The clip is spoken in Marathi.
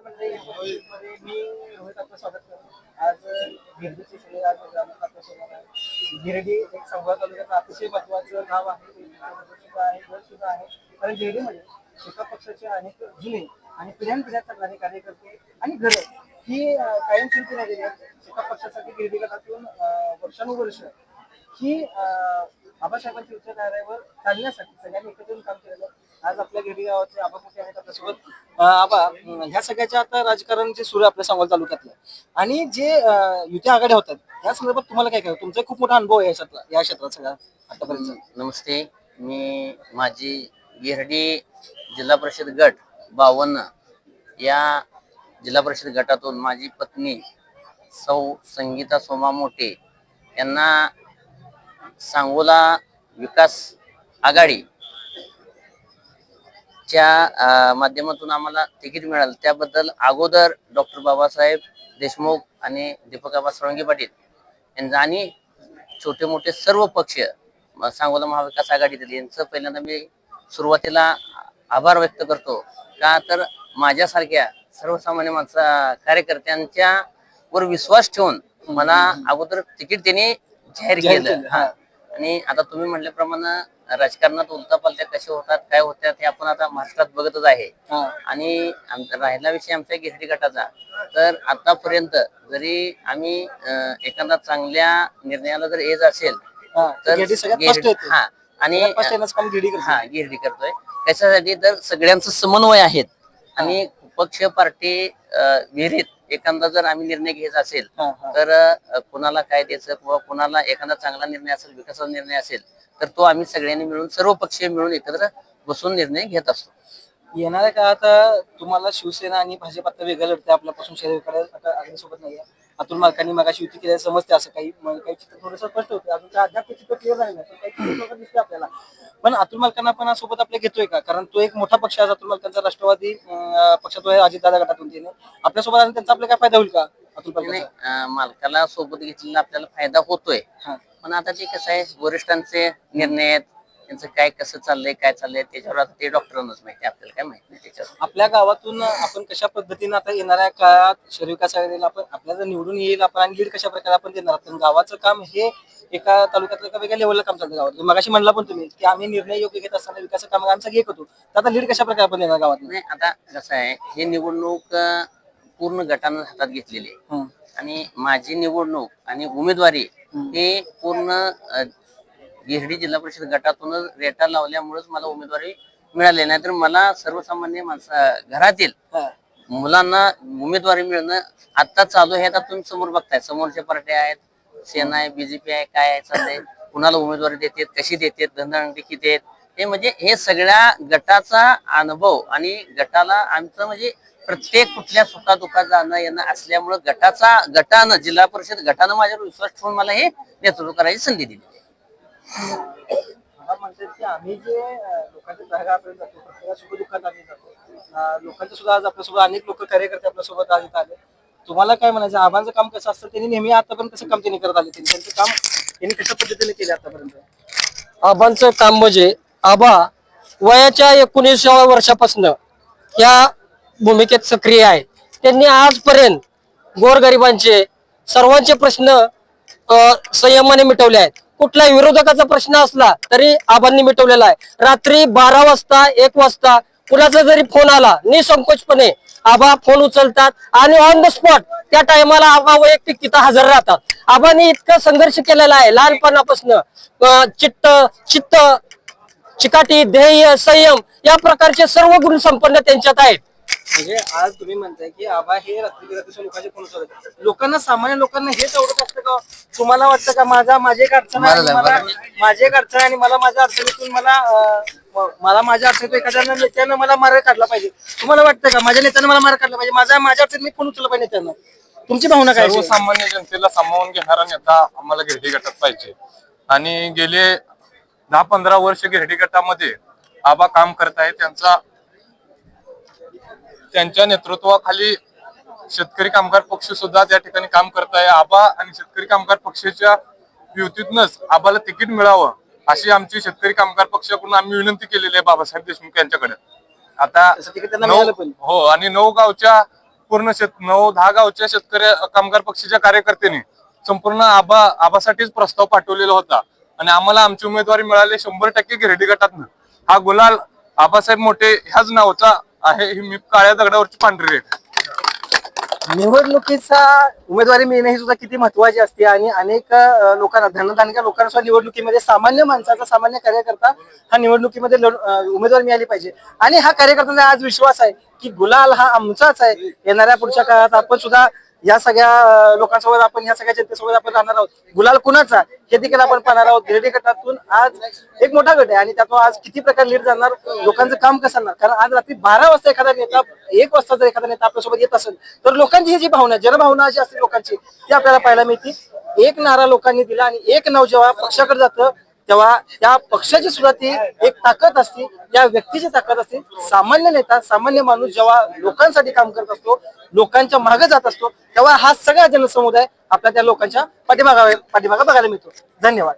मध्ये मी रोहित आपलं स्वागत करतो. आज गिरडीची सगळी आज आपल्यासोबत आहे. गिरडी एक संवाद तालुक्याचं अतिशय महत्वाचं गाव आहे. सुद्धा आहे, गड सुद्धा आहे. कारण गिरडीमध्ये एका पक्षाचे अनेक जुने आणि पिढ्यानपिढ्या चालणारे कार्यकर्ते आणि घरं ही कायमस्वरूपी राहिलेली आहेत. एका पक्षासाठी गिरडी गटातून वर्षानुवर्ष ही आबासाहेबांच्या विचारधारेवर चालण्यासाठी सगळ्यांनी एकत्र येऊन काम केलेलं. आज आपल्या गिरडी गावाचे आबा मोठे आहेत आपल्यासोबत. आबा, ह्या सगळ्याच्या आता राजकारणाचे सुरू आपल्या सांगोला तालुक्यातलं आणि जे युती आघाड्या होतात या संदर्भात तुम्हाला काय काय तुमचा खूप मोठा अनुभव आहे या क्षेत्रात सगळ्या आतापर्यंत. नमस्ते, मी माझी गिरडी जिल्हा परिषद गट 52 या जिल्हा परिषद गटातून माझी पत्नी सौ संगीता सोमा मोठे यांना सांगोला विकास आघाडी च्या माध्यमातून आम्हाला तिकीट मिळालं. त्याबद्दल अगोदर डॉक्टर बाबासाहेब देशमुख आणि दीपक आबा सोळंके पाटील यांचा आणि छोटे मोठे सर्व पक्ष सांगोला महाविकास आघाडीतील यांचं पहिल्यांदा मी सुरुवातीला आभार व्यक्त करतो. का तर माझ्यासारख्या सर्वसामान्य कार्यकर्त्यांच्या वर विश्वास ठेवून मला अगोदर तिकीट त्यांनी जाहीर केलं. आणि आता तुम्ही म्हटल्याप्रमाणे राजकारणात उलटापालट्या कशा होतात काय होतात हे आपण आता महाराष्ट्रात बघतच आहे. आणि राहिला विषय आमच्या गिरडी गटाचा, तर आतापर्यंत जरी आम्ही एखादा चांगल्या निर्णयाला जर येत असेल तर गिरडी करतोय. त्याच्यासाठी तर सगळ्यांचं समन्वय आहेत आणि पक्ष पार्टी विहिरीत एखादा जर आम्ही निर्णय घ्यायचा असेल तर कुणाला काय द्यायचं किंवा कुणाला एखादा चांगला निर्णय असेल, विकासाचा निर्णय असेल तर तो आम्ही सगळ्यांनी मिळून सर्व पक्षीय मिळून एकत्र बसून निर्णय घेत असतो. येणाऱ्या काळात तुम्हाला शिवसेना आणि भाजप आता वेगळं लढते आपल्यापासून शहर सोबत नाही. अतुल मालकांनी मगाशी युती केल्याचं समजते, असं काही चित्र थोडंसं स्पष्ट होते. अजून अद्याप चित्र क्लिअर झालं नाही, काही लोक दिसते आपल्याला. पण अतुल मालकांना पण सोबत आपल्या घेतोय का? कारण तो एक मोठा पक्ष आहे अतुल मालकांचा, राष्ट्रवादी पक्षात आहे, अजितदादा गटातून त्याने आपल्यासोबत आणि त्यांचा आपला काय फायदा होईल का? अतुल मालकाला सोबत घेतलेला आपल्याला फायदा होतोय. पण आता ते कसं आहे, वरिष्ठांचे निर्णय आहेत, त्यांचं काय कसं चाललंय काय चाललंय त्याच्यावर आता ते डॉक्टरांनाच माहिती, आपल्याला काय माहिती नाही त्याच्यावर. आपल्या गावातून आपण कशा पद्धतीने आता येणाऱ्या काळात शहर विकास आघाडीला आपण आपल्याला निवडून येईल आपण आणि लीड कशा प्रकारे आपण देणार आहोत? गावाचं काम हे एका तालुक्यातलं एका वेगळ्या लेवलला काम चालतं गावात. मगाशी म्हणला पण तुम्ही की आम्ही निर्णय योग्य घेत असताना विकास काम आमचा घेत होतो, तर आता लीड कशा प्रकारे आपण देणार गावात? नाही, आता कसं आहे, हे निवडणूक पूर्ण गटानं हातात घेतलेली आहे आणि माझी निवडणूक आणि उमेदवारी हे पूर्ण गिरडी जिल्हा परिषद गटातूनच रेटा लावल्यामुळेच मला उमेदवारी मिळाली. नाही तर मला सर्वसामान्य घरातील मुलांना उमेदवारी मिळणं आता चालू आहे. आता तुम्ही समोर बघताय, समोरच्या पार्ट्या आहेत, सेना आहे, बीजेपी आहे, काय आहे चाललंय, कुणाला उमेदवारी देतात, कशी देतात, धंदांडी किती आहेत, हे म्हणजे हे सगळ्या गटाचा अनुभव आणि गटाला आमचं म्हणजे प्रत्येक कुठल्या सुखादुखात जाणं येणं असल्यामुळं गटानं जिल्हा परिषद गटानं माझ्यावर विश्वास ठेवून मला हे नेतृत्व करायची संधी दिली. म्हणतात की आम्ही जे लोकांच्या जागा आपण जातो, प्रत्येका सुखदुःखात आम्ही जातो. लोकांच्या सुद्धा आज आपल्यासोबत अनेक लोक कार्यकर्ते आपल्यासोबत आज इथं आले. तुम्हाला काय म्हणायचं, आबांचं काम कसं असतं, त्यांनी नेहमी आतापर्यंत कसं काम त्यांनी करत आले, त्यांचं काम त्यांनी कशा पद्धतीने केले आतापर्यंत? आबांचं काम म्हणजे आबा वयाच्या 19व्या वर्षापासून या भूमिकेत सक्रिय आहे. त्यांनी आजपर्यंत गोरगरिबांचे सर्वांचे प्रश्न संयमाने मिटवले आहेत. कुठलाही विरोधकाचा प्रश्न असला तरी आबांनी मिटवलेला आहे. रात्री 12 वाजता 1 वाजता कुणाचा जरी फोन आला निसंकोचपणे आबा फोन उचलतात आणि ऑन द स्पॉट त्या टायमाला आबा वैयक्तिक तिथं हजर राहतात. आबांनी इतका संघर्ष केलेला आहे लहानपणापासून. चित्त चिकाटी ध्येय संयम या प्रकारचे सर्व गुण संपन्न त्यांच्यात आहेत. म्हणजे आज तुम्ही म्हणताय की आबा हे रात्री लोकांचे फोन उचलतात. लोकांना, सामान्य लोकांना हेच आवडत असतं का? तुम्हाला वाटतं का माझी एक अडचण आहे आणि मला माझ्या अडचणीतून मला माझ्या अडचणीतून एखाद्या नेत्यानं मला मार्ग काढला पाहिजे, तुम्हाला वाटतं का माझ्या नेत्यानं मला मार्ग काढला पाहिजे, माझ्या अडचणीत मी फोन उचलला पाहिजे नेत्यांना? तुमची भावना काय? सर्वसामान्य जनतेला सामावून घेणारा नेता आम्हाला गिरडी गटात पाहिजे. आणि गेले 10-15 वर्ष गिरडी गटामध्ये आबा काम करत आहे. त्यांच्या नेतृत्वाखाली शेतकरी कामगार पक्ष सुद्धा त्या ठिकाणी काम करत आहे. आबा आणि शेतकरी कामगार पक्षाच्या युतीतूनच आबाला तिकीट मिळावं अशी आमची शेतकरी कामगार पक्षाकडून आम्ही विनंती केलेली आहे बाबासाहेब देशमुख यांच्याकडे. आता आणि 9 गावच्या संपूर्ण 9-10 गावच्या शेतकरी कामगार पक्षाच्या कार्यकर्त्यांनी संपूर्ण आबासाठीच प्रस्ताव पाठवलेला होता आणि आम्हाला आमची उमेदवारी मिळाली 100% गिरडी गटातनं. हा गुलाल आबासाहेब मोठे ह्याच नावाचा आहे. ही मी काळ्या दगडावरची पांढरी रेख. निवडणुकीचा उमेदवारी मिळणे ही सुद्धा किती महत्वाची असते आणि अनेक लोकांना धनधान्य लोकांना सुद्धा निवडणुकीमध्ये सामान्य माणसाचा सामान्य कार्यकर्ता हा निवडणुकीमध्ये उमेदवारी मिळाली पाहिजे आणि हा कार्यकर्त्यांचा आज विश्वास आहे की गुलाल हा आमचाच आहे. येणाऱ्या पुढच्या काळात आपण सुद्धा या सगळ्या लोकांसोबत आपण या सगळ्या जनतेसोबत आपण राहणार आहोत. गुलाल कुणाचा हे देखील आपण पाहणार आहोत. गिरडी गटातून आज एक मोठा गट आहे आणि त्यातून आज किती प्रकारे लीड जाणार, लोकांचं काम कसं असणार. कारण आज रात्री 12 वाजता एखादा नेता 1 वाजता जर एखादा नेता आपल्यासोबत येत असेल तर लोकांची ही जी भावना जनभावना जी असते लोकांची ती आपल्याला पाहायला मिळते. एक नारा लोकांनी दिला आणि एक नाव जेव्हा पक्षाकडे जातं तेव्हा त्या पक्षाची सुद्धा ती एक ताकद असते, त्या व्यक्तीची ताकद असते. सामान्य नेता सामान्य माणूस जेव्हा लोकांसाठी काम करत असतो, लोकांच्या मागे जात असतो, तेव्हा हा सगळा जनसमुदाय आपल्या त्या लोकांच्या पाठीमागे बघायला मिळतो. धन्यवाद.